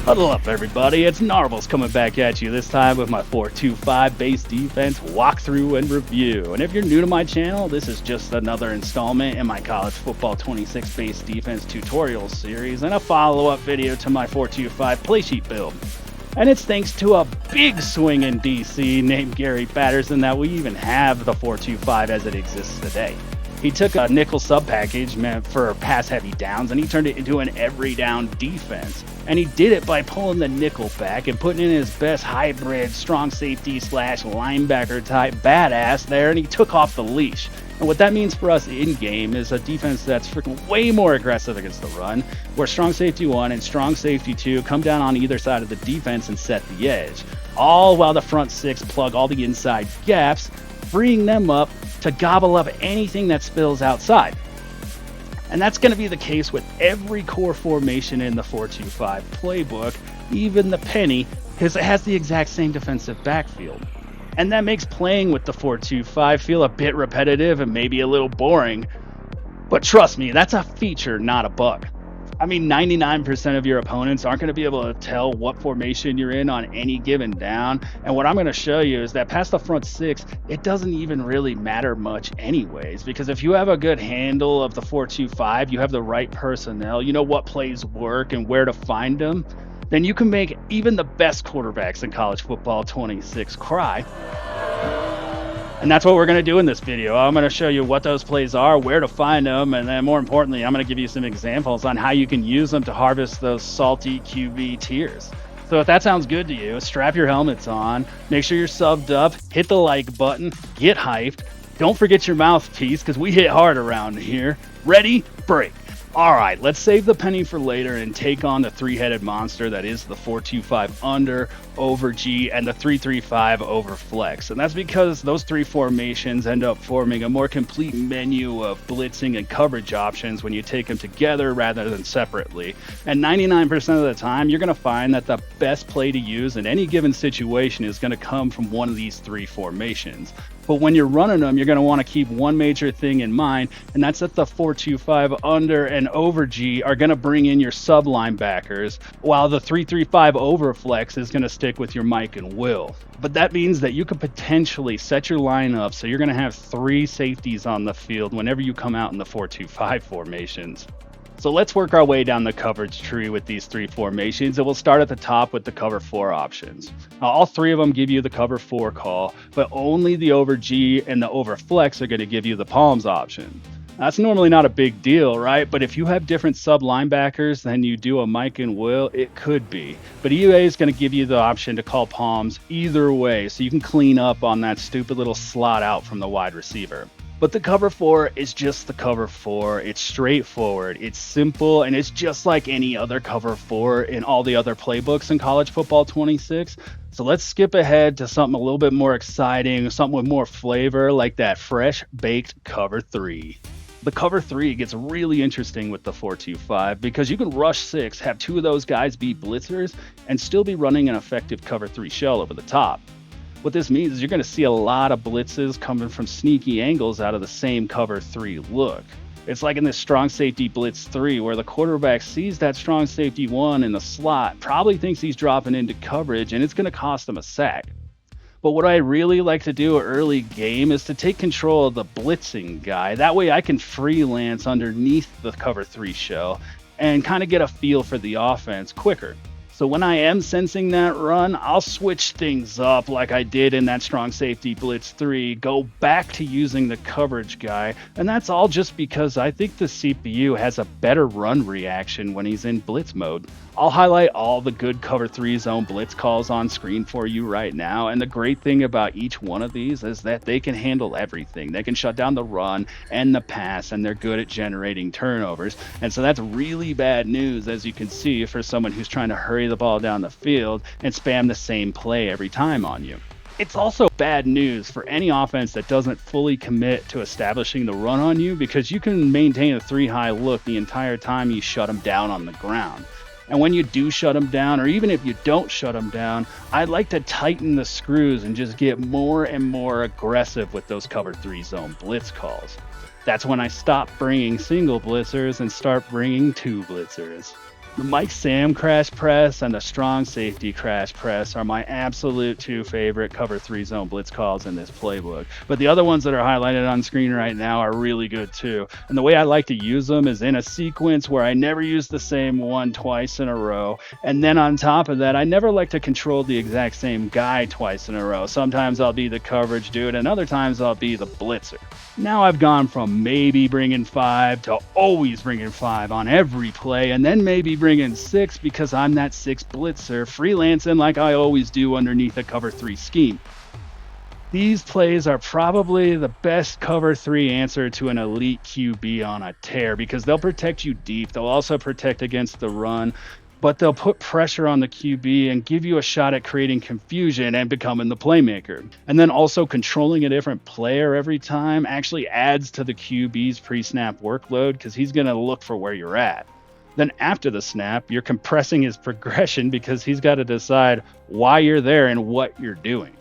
Huddle up, everybody. It's Knarbles coming back at you, this time with my 4-2-5 base defense walkthrough and review. And if you're new to my channel, this is just another installment in my College Football 26 base defense tutorial series and a follow-up video to my 4-2-5 playsheet build. And it's thanks to a big swing in DC named Gary Patterson that we even have the 4-2-5 as it exists today. He took a nickel sub package meant for pass-heavy downs and he turned it into an every-down defense. And he did it by pulling the nickel back and putting in his best hybrid strong safety slash linebacker type badass there, and he took off the leash. And what that means for us in-game is a defense that's freaking way more aggressive against the run, where strong safety 1 and strong safety 2 come down on either side of the defense and set the edge, all while the front 6 plug all the inside gaps, freeing them up to gobble up anything that spills outside. And that's going to be the case with every core formation in the 4-2-5 playbook, even the penny, because it has the exact same defensive backfield. And that makes playing with the 4-2-5 feel a bit repetitive and maybe a little boring. But trust me, that's a feature, not a bug. I mean, 99% of your opponents aren't going to be able to tell what formation you're in on any given down. And what I'm going to show you is that past the front 6, it doesn't even really matter much anyways. Because if you have a good handle of the 4-2-5, you have the right personnel, you know what plays work and where to find them, then you can make even the best quarterbacks in College Football 26 cry. And that's what we're going to do in this video. I'm going to show you what those plays are, where to find them, and then more importantly, I'm going to give you some examples on how you can use them to harvest those salty QB tiers. So if that sounds good to you, strap your helmets on, make sure you're subbed up, hit the like button, get hyped. Don't forget your mouthpiece because we hit hard around here. Ready? Break. All right, let's save the penny for later and take on the three-headed monster that is the 4-2-5 under, over G, and the 3-3-5 over flex. And that's because those three formations end up forming a more complete menu of blitzing and coverage options when you take them together rather than separately. And 99% of the time, you're going to find that the best play to use in any given situation is going to come from one of these three formations. But when you're running them, you're going to want to keep one major thing in mind, and that's that the 4-2-5 under and over G are going to bring in your sub linebackers, while the 3-3-5 over flex is going to stick with your Mike and Will. But that means that you could potentially set your lineup so you're going to have 3 safeties on the field whenever you come out in the 4-2-5 formations. So let's work our way down the coverage tree with these 3 formations, and we'll start at the top with the cover 4 options. Now, all 3 of them give you the cover 4 call, but only the over G and the over flex are going to give you the palms option. That's normally not a big deal, right? But if you have different sub linebackers than you do a Mike and Will, it could be. But EA is going to give you the option to call palms either way, so you can clean up on that stupid little slot out from the wide receiver. But the cover 4 is just the cover 4. It's straightforward, it's simple, and it's just like any other cover 4 in all the other playbooks in College Football 26. So let's skip ahead to something a little bit more exciting, something with more flavor, like that fresh baked cover 3. The cover 3 gets really interesting with the 4-2-5 because you can rush 6, have 2 of those guys be blitzers, and still be running an effective cover 3 shell over the top. What this means is you're going to see a lot of blitzes coming from sneaky angles out of the same cover 3 look. It's like in this strong safety blitz 3 where the quarterback sees that strong safety 1 in the slot, probably thinks he's dropping into coverage, and it's going to cost him a sack. But what I really like to do early game is to take control of the blitzing guy. That way I can freelance underneath the cover 3 shell and kind of get a feel for the offense quicker. So when I am sensing that run, I'll switch things up like I did in that strong safety blitz 3, go back to using the coverage guy, and that's all just because I think the CPU has a better run reaction when he's in blitz mode. I'll highlight all the good cover 3 zone blitz calls on screen for you right now, and the great thing about each one of these is that they can handle everything. They can shut down the run and the pass, and they're good at generating turnovers, and so that's really bad news, as you can see, for someone who's trying to hurry the ball down the field and spam the same play every time on you. It's also bad news for any offense that doesn't fully commit to establishing the run on you, because you can maintain a 3-high look the entire time you shut them down on the ground. And when you do shut them down, or even if you don't shut them down, I'd like to tighten the screws and just get more and more aggressive with those cover 3 zone blitz calls. That's when I stop bringing single blitzers and start bringing 2 blitzers. The Mike Sam crash press and the strong safety crash press are my absolute two favorite cover three zone blitz calls in this playbook. But the other ones that are highlighted on screen right now are really good too. And the way I like to use them is in a sequence where I never use the same one twice in a row. And then on top of that, I never like to control the exact same guy twice in a row. Sometimes I'll be the coverage dude, and other times I'll be the blitzer. Now I've gone from maybe bringing 5 to always bringing 5 on every play, and then maybe bringing 6 because I'm that 6 blitzer, freelancing like I always do underneath a cover 3 scheme. These plays are probably the best cover 3 answer to an elite QB on a tear because they'll protect you deep. They'll also protect against the run, but they'll put pressure on the QB and give you a shot at creating confusion and becoming the playmaker. And then also controlling a different player every time actually adds to the QB's pre-snap workload because he's going to look for where you're at. Then after the snap, you're compressing his progression because he's got to decide why you're there and what you're doing.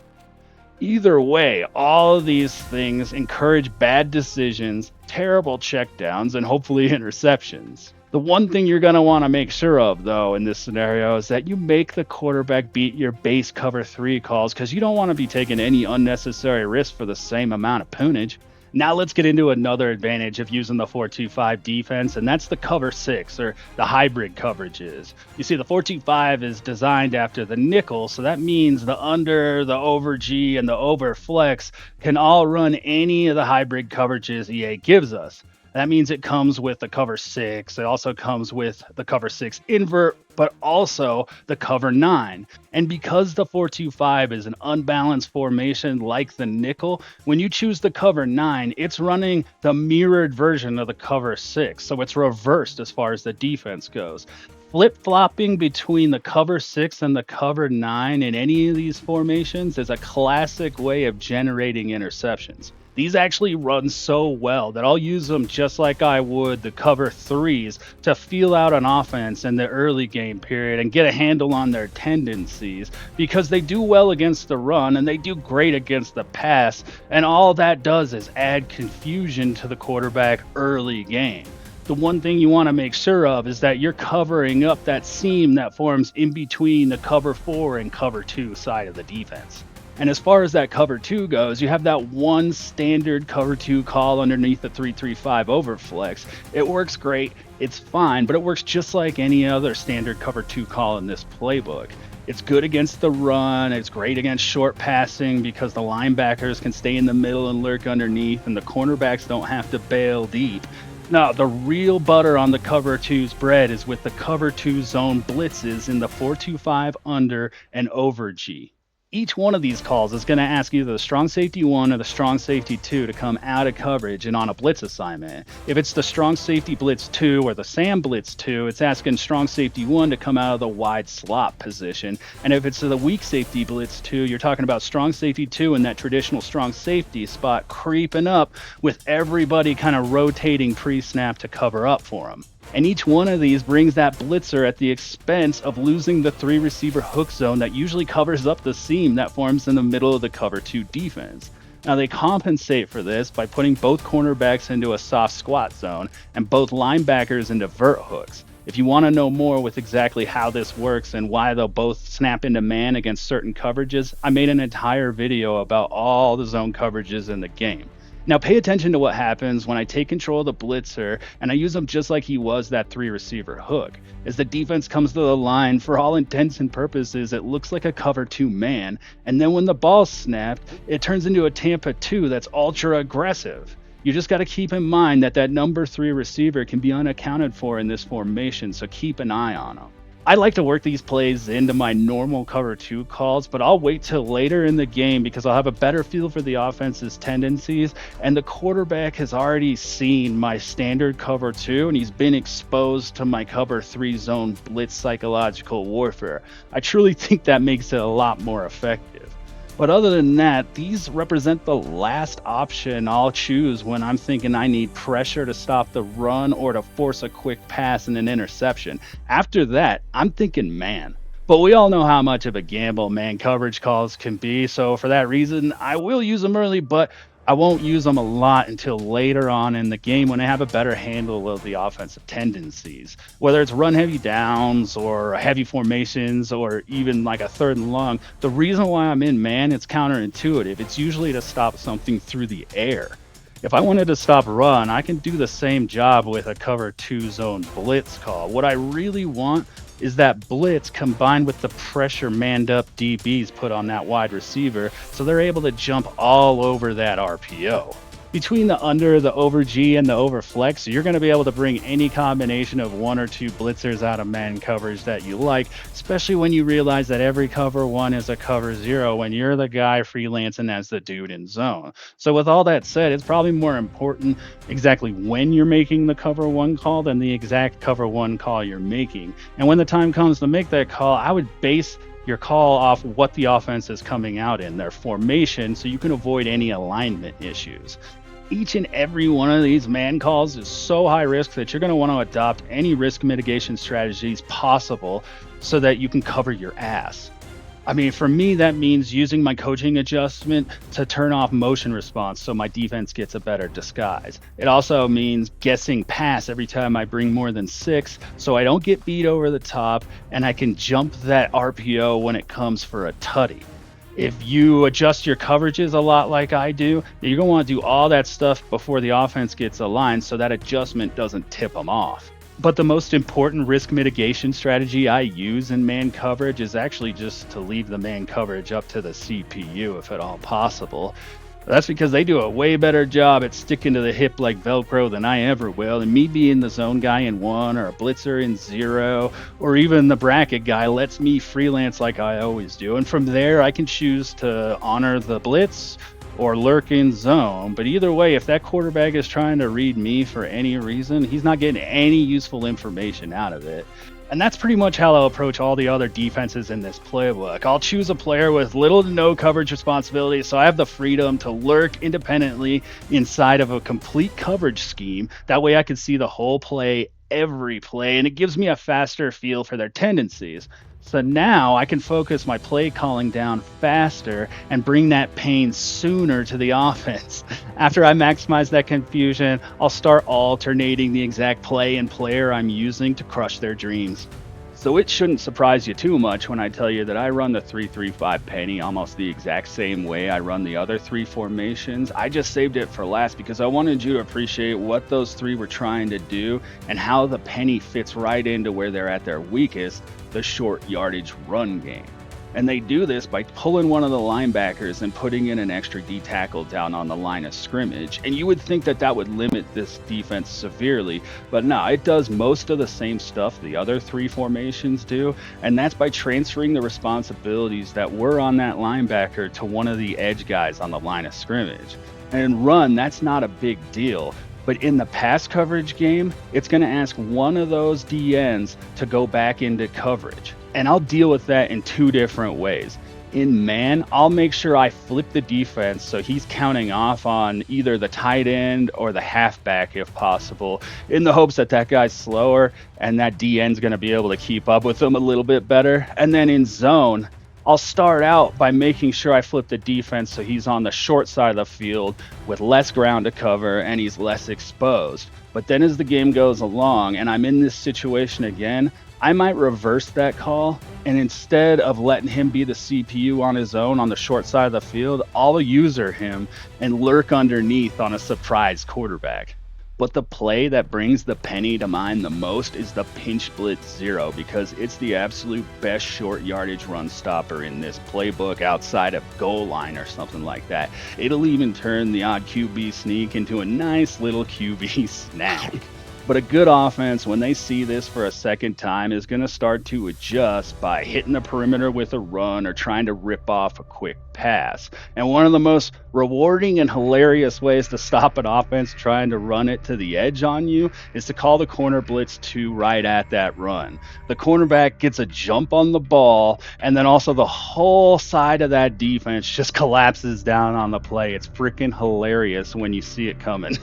Either way, all of these things encourage bad decisions, terrible checkdowns, and hopefully interceptions. The one thing you're going to want to make sure of, though, in this scenario is that you make the quarterback beat your base cover 3 calls because you don't want to be taking any unnecessary risk for the same amount of poundage. Now let's get into another advantage of using the 4-2-5 defense, and that's the cover 6 or the hybrid coverages. You see, the 4-2-5 is designed after the nickel, so that means the under, the over G, and the over flex can all run any of the hybrid coverages EA gives us. That means it comes with the cover 6. It also comes with the cover 6 invert, but also the cover 9. And because the 4-2-5 is an unbalanced formation like the nickel, when you choose the cover 9, it's running the mirrored version of the cover 6. So it's reversed as far as the defense goes. Flip-flopping between the cover 6 and the cover 9 in any of these formations is a classic way of generating interceptions. These actually run so well that I'll use them just like I would the cover 3s to feel out an offense in the early game period and get a handle on their tendencies because they do well against the run and they do great against the pass, and all that does is add confusion to the quarterback early game. The one thing you want to make sure of is that you're covering up that seam that forms in between the cover 4 and cover 2 side of the defense. And as far as that cover 2 goes, you have that one standard cover 2 call underneath the 3-3-5 overflex. It works great, it's fine, but it works just like any other standard cover 2 call in this playbook. It's good against the run, it's great against short passing because the linebackers can stay in the middle and lurk underneath, and the cornerbacks don't have to bail deep. Now, the real butter on the cover 2's bread is with the cover 2 zone blitzes in the 4-2-5 under and over G. Each one of these calls is going to ask either the strong safety 1 or the strong safety 2 to come out of coverage and on a blitz assignment. If it's the strong safety blitz 2 or the Sam blitz 2, it's asking strong safety 1 to come out of the wide slot position. And if it's the weak safety blitz 2, you're talking about strong safety 2 in that traditional strong safety spot creeping up with everybody kind of rotating pre-snap to cover up for them. And each one of these brings that blitzer at the expense of losing the 3 receiver hook zone that usually covers up the seam that forms in the middle of the cover 2 defense. Now they compensate for this by putting both cornerbacks into a soft squat zone and both linebackers into vert hooks. If you want to know more with exactly how this works and why they'll both snap into man against certain coverages, I made an entire video about all the zone coverages in the game. Now pay attention to what happens when I take control of the blitzer and I use him just like he was that 3 receiver hook. As the defense comes to the line, for all intents and purposes, it looks like a cover 2 man. And then when the ball's snapped, it turns into a Tampa 2 that's ultra aggressive. You just got to keep in mind that number 3 receiver can be unaccounted for in this formation, so keep an eye on him. I like to work these plays into my normal cover 2 calls, but I'll wait till later in the game because I'll have a better feel for the offense's tendencies, and the quarterback has already seen my standard cover 2 and he's been exposed to my cover 3 zone blitz psychological warfare. I truly think that makes it a lot more effective. But other than that, these represent the last option I'll choose when I'm thinking I need pressure to stop the run or to force a quick pass and an interception. After that, I'm thinking man. But we all know how much of a gamble man coverage calls can be, so for that reason, I will use them early, but I won't use them a lot until later on in the game when I have a better handle of the offensive tendencies. Whether it's run heavy downs or heavy formations or even like a third and long, the reason why I'm in man, it's counterintuitive. It's usually to stop something through the air. If I wanted to stop run, I can do the same job with a cover 2 zone blitz call. What I really want is that blitz combined with the pressure manned up DBs put on that wide receiver so they're able to jump all over that RPO. Between the under, the over G, and the over flex, you're going to be able to bring any combination of 1 or 2 blitzers out of man coverage that you like, especially when you realize that every cover 1 is a cover 0 when you're the guy freelancing as the dude in zone. So with all that said, it's probably more important exactly when you're making the cover 1 call than the exact cover 1 call you're making. And when the time comes to make that call, I would base your call off what the offense is coming out in, their formation, so you can avoid any alignment issues. Each and every one of these man calls is so high risk that you're going to want to adopt any risk mitigation strategies possible so that you can cover your ass. I mean, for me, that means using my coaching adjustment to turn off motion response so my defense gets a better disguise. It also means guessing pass every time I bring more than 6 so I don't get beat over the top and I can jump that RPO when it comes for a tutty. If you adjust your coverages a lot like I do, you're going to want to do all that stuff before the offense gets aligned so that adjustment doesn't tip them off. But the most important risk mitigation strategy I use in man coverage is actually just to leave the man coverage up to the CPU if at all possible. That's because they do a way better job at sticking to the hip like Velcro than I ever will. And me being the zone guy in 1 or a blitzer in 0 or even the bracket guy lets me freelance like I always do. And from there, I can choose to honor the blitz or lurk in zone. But either way, if that quarterback is trying to read me for any reason, he's not getting any useful information out of it. And that's pretty much how I'll approach all the other defenses in this playbook. I'll choose a player with little to no coverage responsibility, so I have the freedom to lurk independently inside of a complete coverage scheme. That way I can see the whole play, every play, and it gives me a faster feel for their tendencies. So now I can focus my play calling down faster and bring that pain sooner to the offense. After I maximize that confusion, I'll start alternating the exact play and player I'm using to crush their dreams. So it shouldn't surprise you too much when I tell you that I run the 3-3-5 penny almost the exact same way I run the other 3 formations. I just saved it for last because I wanted you to appreciate what those 3 were trying to do and how the penny fits right into where they're at their weakest, the short yardage run game. And they do this by pulling one of the linebackers and putting in an extra D tackle down on the line of scrimmage. And you would think that that would limit this defense severely, but no, it does most of the same stuff the other 3 formations do. And that's by transferring the responsibilities that were on that linebacker to one of the edge guys on the line of scrimmage. And in run, that's not a big deal. But in the pass coverage game, it's going to ask one of those DNs to go back into coverage. And I'll deal with that in 2 different ways. In man, I'll make sure I flip the defense so he's counting off on either the tight end or the halfback if possible, in the hopes that that guy's slower and that DN's going to be able to keep up with him a little bit better. And then in zone, I'll start out by making sure I flip the defense so he's on the short side of the field with less ground to cover and he's less exposed. But then as the game goes along and I'm in this situation again, I might reverse that call, and instead of letting him be the CPU on his own on the short side of the field, I'll user him and lurk underneath on a surprise quarterback. But the play that brings the penny to mind the most is the pinch blitz 0 because it's the absolute best short yardage run stopper in this playbook outside of goal line or something like that. It'll even turn the odd QB sneak into a nice little QB snack. But a good offense, when they see this for a second time, is going to start to adjust by hitting the perimeter with a run or trying to rip off a quick pass. And one of the most rewarding and hilarious ways to stop an offense trying to run it to the edge on you is to call the corner blitz 2 right at that run. The cornerback gets a jump on the ball, and then also the whole side of that defense just collapses down on the play. It's freaking hilarious when you see it coming.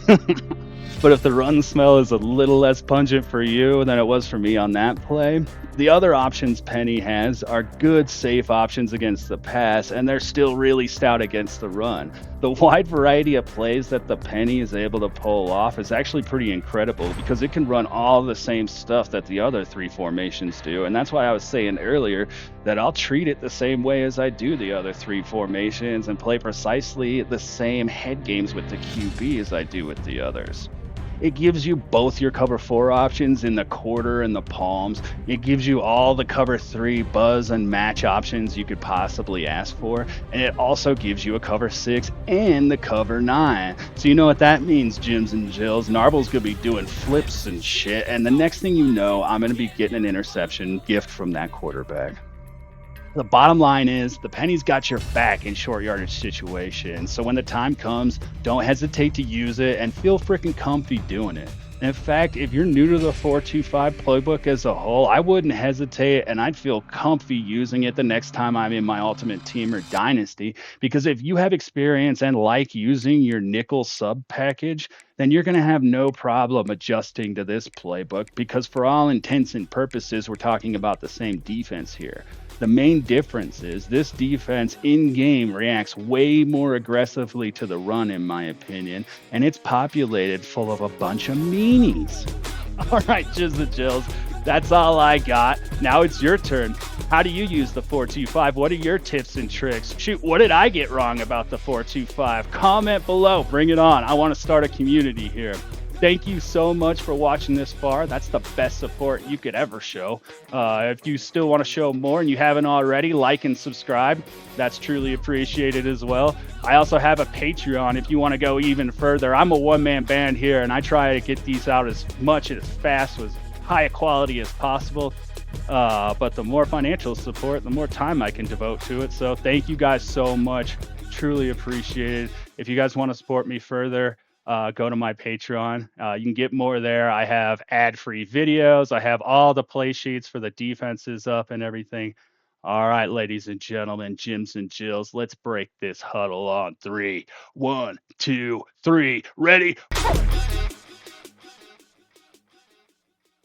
But if the run smell is a little less pungent for you than it was for me on that play, the other options Penny has are good, safe options against the pass, and they're still really stout against the run. The wide variety of plays that the Penny is able to pull off is actually pretty incredible because it can run all the same stuff that the other three formations do. And that's why I was saying earlier that I'll treat it the same way as I do the other three formations and play precisely the same head games with the QB as I do with the others. It gives you both your cover four options in the quarter and the palms. It gives you all the cover three buzz and match options you could possibly ask for. And it also gives you a cover six and the cover nine. So you know what that means, Jims and Jills. Knarbles gonna be doing flips and shit. And the next thing you know, I'm gonna be getting an interception gift from that quarterback. The bottom line is the Penny's got your back in short yardage situations. So when the time comes, don't hesitate to use it and feel freaking comfy doing it. In fact, if you're new to the 425 playbook as a whole, I wouldn't hesitate and I'd feel comfy using it the next time I'm in my Ultimate Team or Dynasty. Because if you have experience and like using your nickel sub package, then you're going to have no problem adjusting to this playbook because for all intents and purposes, we're talking about the same defense here. The main difference is this defense in game reacts way more aggressively to the run, in my opinion, and it's populated full of a bunch of meanies. All right, Jizz and Jills, that's all I got. Now it's your turn. How do you use the 425? What are your tips and tricks? Shoot, what did I get wrong about the 425? Comment below. Bring it on. I want to start a community here. Thank you so much for watching this far. That's the best support you could ever show. If you still want to show more and you haven't already, like and subscribe. That's truly appreciated as well. I also have a Patreon if you want to go even further. I'm a one-man band here, and I try to get these out as much as fast, as high quality as possible. But the more financial support, the more time I can devote to it. So thank you guys so much. Truly appreciated. If you guys want to support me further, go to my Patreon. You can get more there. I have ad-free videos. I have all the play sheets for the defenses up and everything. All right, ladies and gentlemen, Jims and Jills, let's break this huddle on 3. 1, 2, 3. Ready?